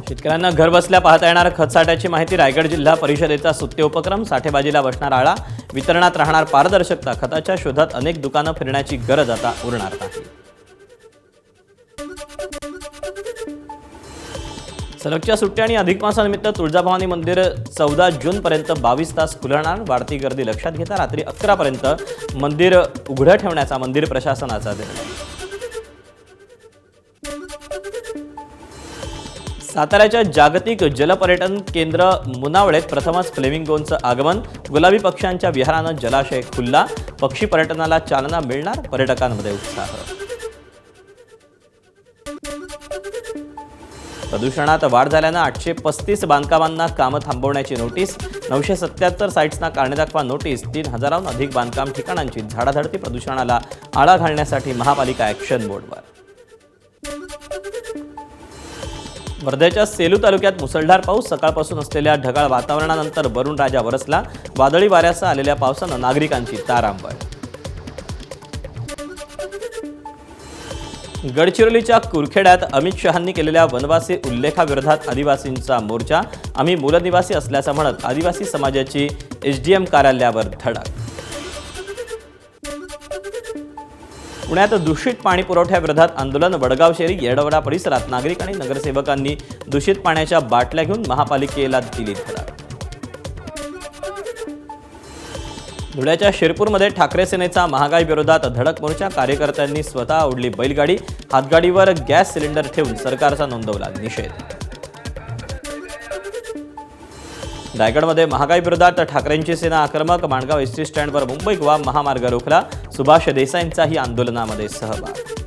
शेतकऱ्यांना घर बसल्या पाहता येणार खतसाठ्याची माहिती. रायगड जिल्हा परिषदेचा स्तुत्य उपक्रम. साठेबाजीला बसणार आळा. वितरणात राहणार पारदर्शकता. खताच्या शोधात अनेक दुकानं फिरण्याची गरज आता उरणार नाही. सलगच्या सुट्ट्या आणि अधिक मासानिमित्त तुळजाभवानी मंदिर 14 जूनपर्यंत 22 तास खुलं राहणार. वाढती गर्दी लक्षात घेता रात्री 11 पर्यंत मंदिर उघडं ठेवण्याचा मंदिर प्रशासनाचा निर्णय. साताऱ्याच्या जागतिक जलपर्यटन केंद्र मुनावळेत प्रथमच फ्लेमिंगोंचं आगमन. गुलाबी पक्ष्यांच्या विहारानं जलाशय खुलला. पक्षी पर्यटनाला चालना मिळणार. पर्यटकांमध्ये उत्साह. प्रदूषणात वाढ झाल्यानं 835 बांधकामांना कामं थांबवण्याची नोटीस. 977 साईट्सना कारणे दाखवा नोटीस. 3000हून अधिक बांधकाम ठिकाणांची झाडाझडती. प्रदूषणाला आळा घालण्यासाठी महापालिका ॲक्शन मोडवर. वर्ध्याच्या सेलू तालुक्यात मुसळधार पाऊस. सकाळपासून असलेल्या ढगाळ वातावरणानंतर वरुण राजा बरसला. वादळी वाऱ्यासह आलेल्या पावसानं नागरिकांची तारांबळ. गडचिरोलीच्या कुरखेड्यात अमित शहांनी केलेल्या वनवासी उल्लेखाविरोधात आदिवासींचा मोर्चा. आम्ही मूलनिवासी असल्याचं म्हणत आदिवासी समाजाची एसडीएम कार्यालयावर धडक. पुण्यात दूषित पाणी पुरवठ्याविरोधात आंदोलन. वडगाव शेरी येरवडा परिसरात नागरिक आणि नगरसेवकांनी दूषित पाण्याच्या बाटल्या घेऊन महापालिकेला दिली धडक. धुळ्याच्या शिरपूरमध्ये ठाकरे सेनेचा महागाई विरोधात धडक मोर्चा. कार्यकर्त्यांनी स्वतः ओढली बैलगाडी. हातगाडीवर गॅस सिलेंडर ठेवून सरकारचा नोंदवला निषेध. रायगडमध्ये महागाई विरोधात ठाकरेंची सेना आक्रमक. माणगाव एसटी स्टँडवर मुंबई गोवा महामार्ग रोखला. सुभाष देसाईंचाही आंदोलनामध्ये सहभाग.